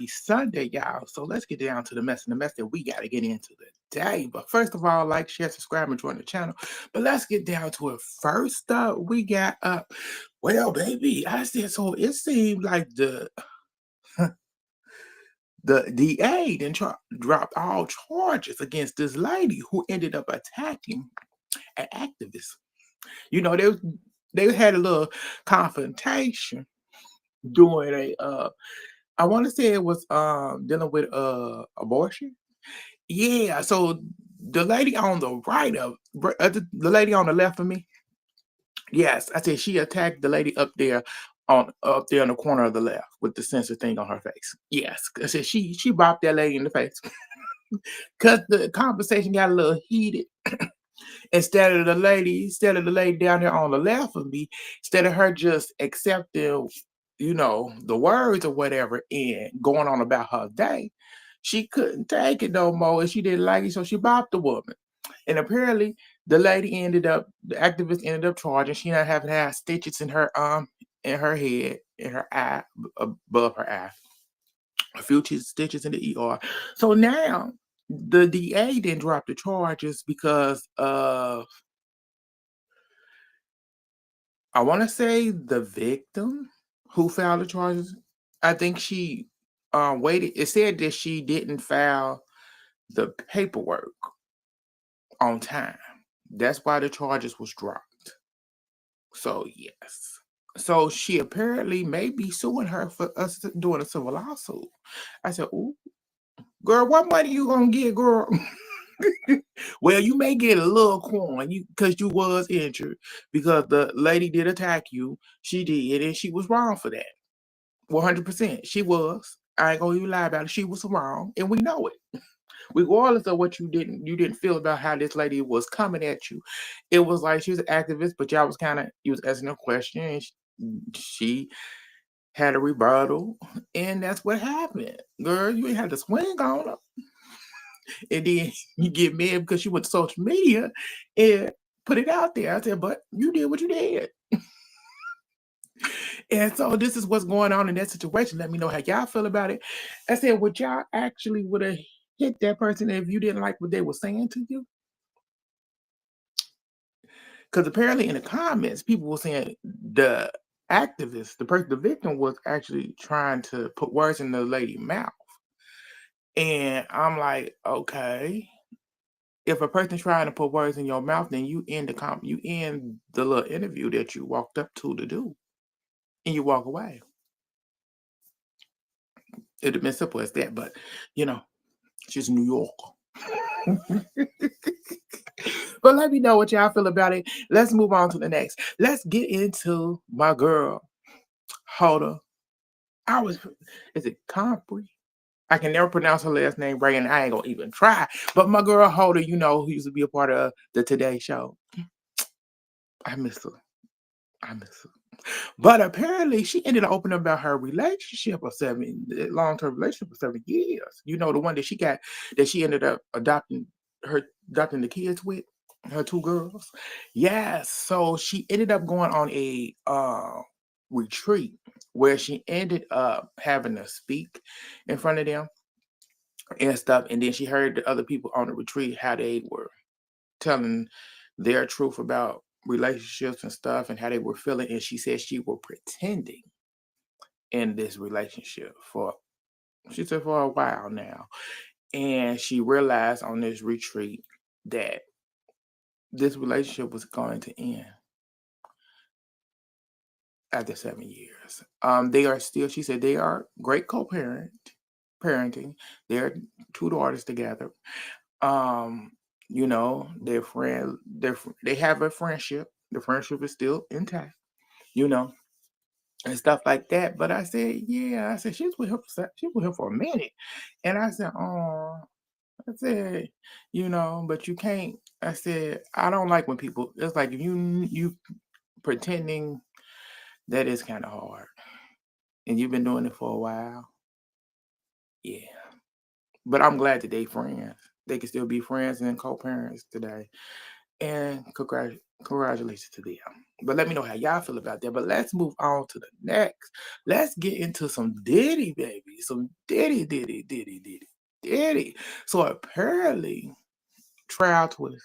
Sunday, y'all. So let's get down to the mess and the mess that we got to get into today. But first of all, like, share, subscribe, and join the channel. But let's get down to it. First up, we got well, baby, I said so. It seemed like the DA then dropped all charges against this lady who ended up attacking an activist. You know, they had a little confrontation doing I want to say it was dealing with abortion. Yeah, so the lady on the right of the lady on the left of me, yes, I said she attacked the lady up there in the corner of the left with the sensor thing on her face. Yes, I said she bopped that lady in the face because the conversation got a little heated. Instead of the lady down there on the left of me, instead of her just accepting, the words or whatever and going on about her day, she couldn't take it no more and she didn't like it, so she bopped the woman. And apparently the activist ended up charging. She not having had stitches in her head, in her eye, above her eye. A few stitches in the ER. So now the DA didn't drop the charges because of, I want to say, the victim who filed the charges. I think she waited. It said that she didn't file the paperwork on time. That's why the charges was dropped. So yes. So she apparently may be suing her for us doing a civil lawsuit. I said, "Ooh, girl, what money you gonna get, girl?" Well, you may get a little coin because you was injured because the lady did attack you. She did, and she was wrong for that. 100%. She was. I ain't gonna even lie about it. She was wrong, and we know it. Regardless of what you didn't feel about how this lady was coming at you. It was like she was an activist, but y'all was you was asking her question, and she had a rebuttal, and that's what happened. Girl, you ain't had to swing on her. And then you get mad because she went to social media and put it out there. I said, but you did what you did. And so this is what's going on in that situation. Let me know how y'all feel about it. I said, would y'all actually would have hit that person if you didn't like what they were saying to you? Because apparently in the comments, people were saying the activist, the victim was actually trying to put words in the lady's mouth. And I'm like, okay, if a person trying to put words in your mouth, then you end the little interview that you walked up to do, and you walk away. It'd have been simple as that, but you know, she's New York. But let me know what y'all feel about it. Let's move on to the next. Let's get into my girl, Hoda. I was, is it Compri? I can never pronounce her last name right, and I ain't gonna even try. But my girl Hoda, who used to be a part of the Today Show. I miss her. I miss her. But apparently, she ended up opening about her relationship of long-term relationship of 7 years. You know, the one that she ended up adopting the kids with, her two girls. Yes. So she ended up going on a retreat where she ended up having to speak in front of them and stuff. And then she heard the other people on the retreat how they were telling their truth about relationships and stuff and how they were feeling. And she said she was pretending in this relationship for a while now. And she realized on this retreat that this relationship was going to end after 7 years. They are still, she said, they are great parenting. They're two daughters together. Um, they have a friendship. The friendship is still intact, you know, and stuff like that. But I said, yeah, I said she was with him for a minute, and I said, oh, I said, but you can't. I said, I don't like when people. It's like if you pretending, that is kind of hard, and you've been doing it for a while. Yeah, but I'm glad that they friends. They can still be friends and co-parents today. And Congratulations to them. But let me know how y'all feel about that. But let's move on to the next. Let's get into some Diddy, baby. Some Diddy, Diddy, Diddy, Diddy, Diddy. So apparently, trial twist.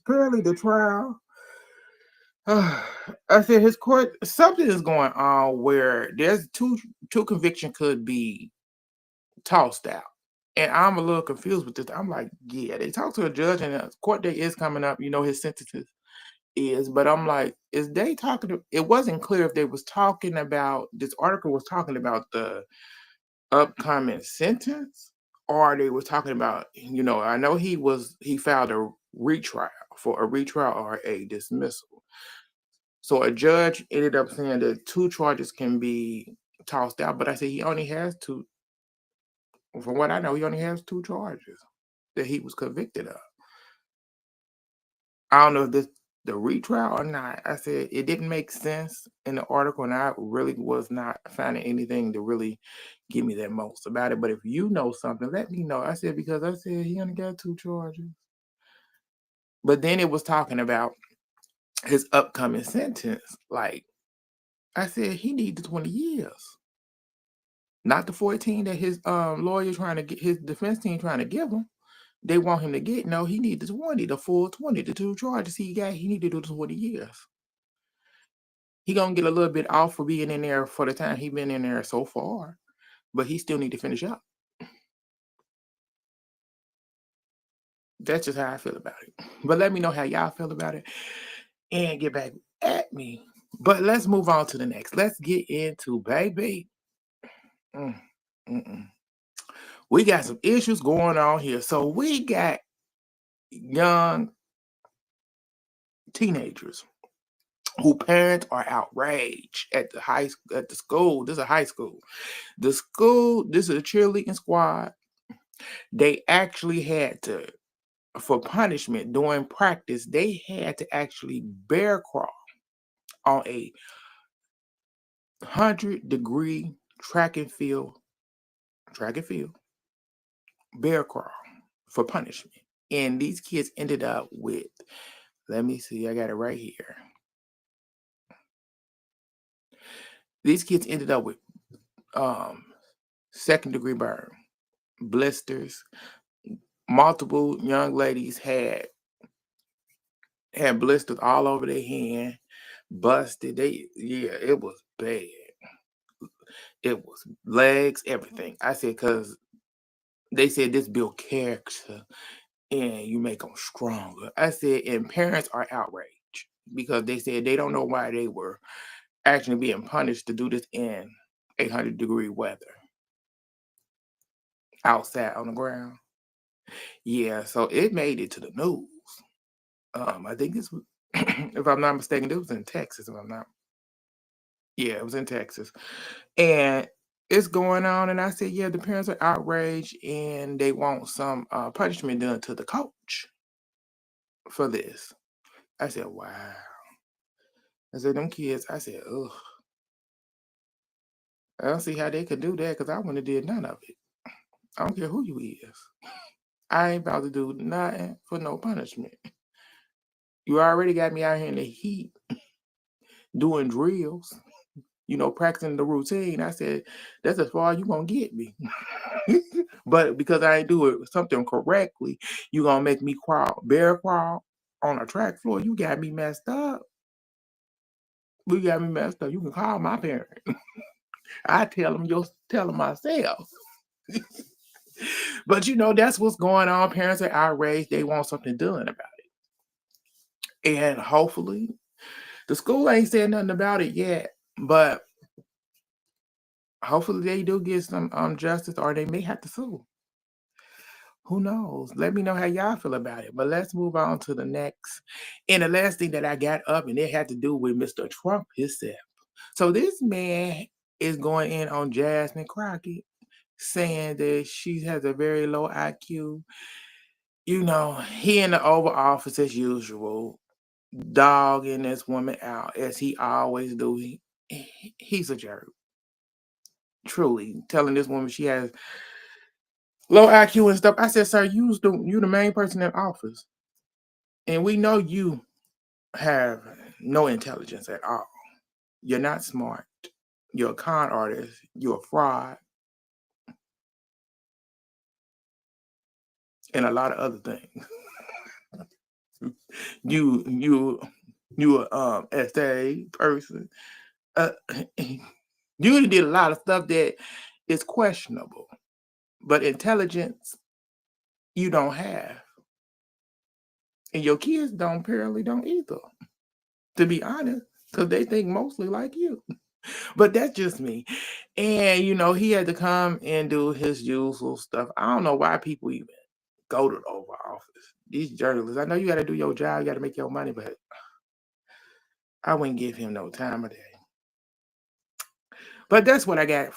Apparently, the trial. I said his court. Something is going on where there's two conviction could be tossed out. And I'm a little confused with this. I'm like, yeah, they talked to a judge and the court date is coming up. You know, his sentences is, but I'm like, is they talking to, it wasn't clear if they was talking about, this article was talking about the upcoming sentence, or they were talking about, I know he filed a retrial for a retrial or a dismissal. So a judge ended up saying that two charges can be tossed out, but I said he only has two, from what I know, he only has two charges that he was convicted of. I don't know if this the retrial or not. I said it didn't make sense in the article, and I really was not finding anything to really give me that most about it. But if you know something, let me know. I said because I said he only got two charges. But then it was talking about his upcoming sentence. Like I said, he needs 20 years. Not the 14 that his lawyer trying to get, his defense team trying to give him. They want him to get, no, he needs the 20, the full 20, the two charges he got, he need to do the 20 years. He gonna get a little bit off for being in there for the time he been in there so far, but he still need to finish up. That's just how I feel about it. But let me know how y'all feel about it and get back at me. But let's move on to the next. Let's get into baby. Mm, mm-mm. We got some issues going on here. So we got young teenagers who parents are outraged at the school. This is a high school. The school, this is a cheerleading squad. They actually had to, for punishment during practice, they had to actually bear crawl on a 100-degree track and field bear crawl for punishment. And these kids ended up with, let me see, I got it right here. These kids ended up with second-degree burn, blisters. Multiple young ladies had blisters all over their hand, busted. It was bad. It was legs, everything. I said, because they said this build character and you make them stronger. I said, and parents are outraged because they said they don't know why they were actually being punished to do this in 100-degree weather outside on the ground. Yeah, so it made it to the news. I think this was, if I'm not mistaken, it was in Texas. If I'm not, yeah, it was in Texas, and it's going on. And I said, yeah, the parents are outraged, and they want some punishment done to the coach for this. I said, wow. I said, them kids. I said, ugh. I don't see how they could do that because I wouldn't have did none of it. I don't care who you is. I ain't about to do nothing for no punishment. You already got me out here in the heat doing drills, practicing the routine. I said, that's as far as you gonna get me. But because I ain't do it something correctly, you gonna make me bear crawl on a track floor. You got me messed up. We got me messed up. You can call my parent. I tell them myself. But that's what's going on. Parents are outraged. They want something done about it. And hopefully the school ain't saying nothing about it yet. But hopefully they do get some justice, or they may have to sue. Who knows? Let me know how y'all feel about it. But let's move on to the next. And the last thing that I got up, and it had to do with Mr. Trump himself. So this man is going in on Jasmine Crockett, saying that she has a very low IQ. He in the Oval Office as usual, dogging this woman out as he always do. He's a jerk. Truly, telling this woman she has low IQ and stuff. I said, sir, you the main person in office. And we know you have no intelligence at all. You're not smart. You're a con artist. You're a fraud, and a lot of other things. You you a SA person. Uh, you did a lot of stuff that is questionable, but intelligence you don't have, and your kids apparently don't either. To be honest, because they think mostly like you. But that's just me. And he had to come and do his usual stuff. I don't know why people even go to the Oval Office. These journalists, I know you got to do your job, you got to make your money, but I wouldn't give him no time of day. But that's what I got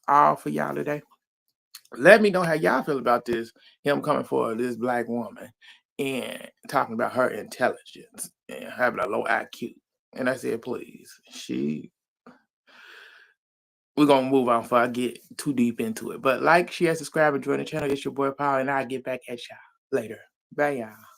all for y'all today. Let me know how y'all feel about this, him coming for this black woman and talking about her intelligence and having a low IQ. And I said, please, we're going to move on before I get too deep into it. But like, share, subscribe, and join the channel. It's your boy, Paul, and I'll get back at y'all later. Bye, y'all.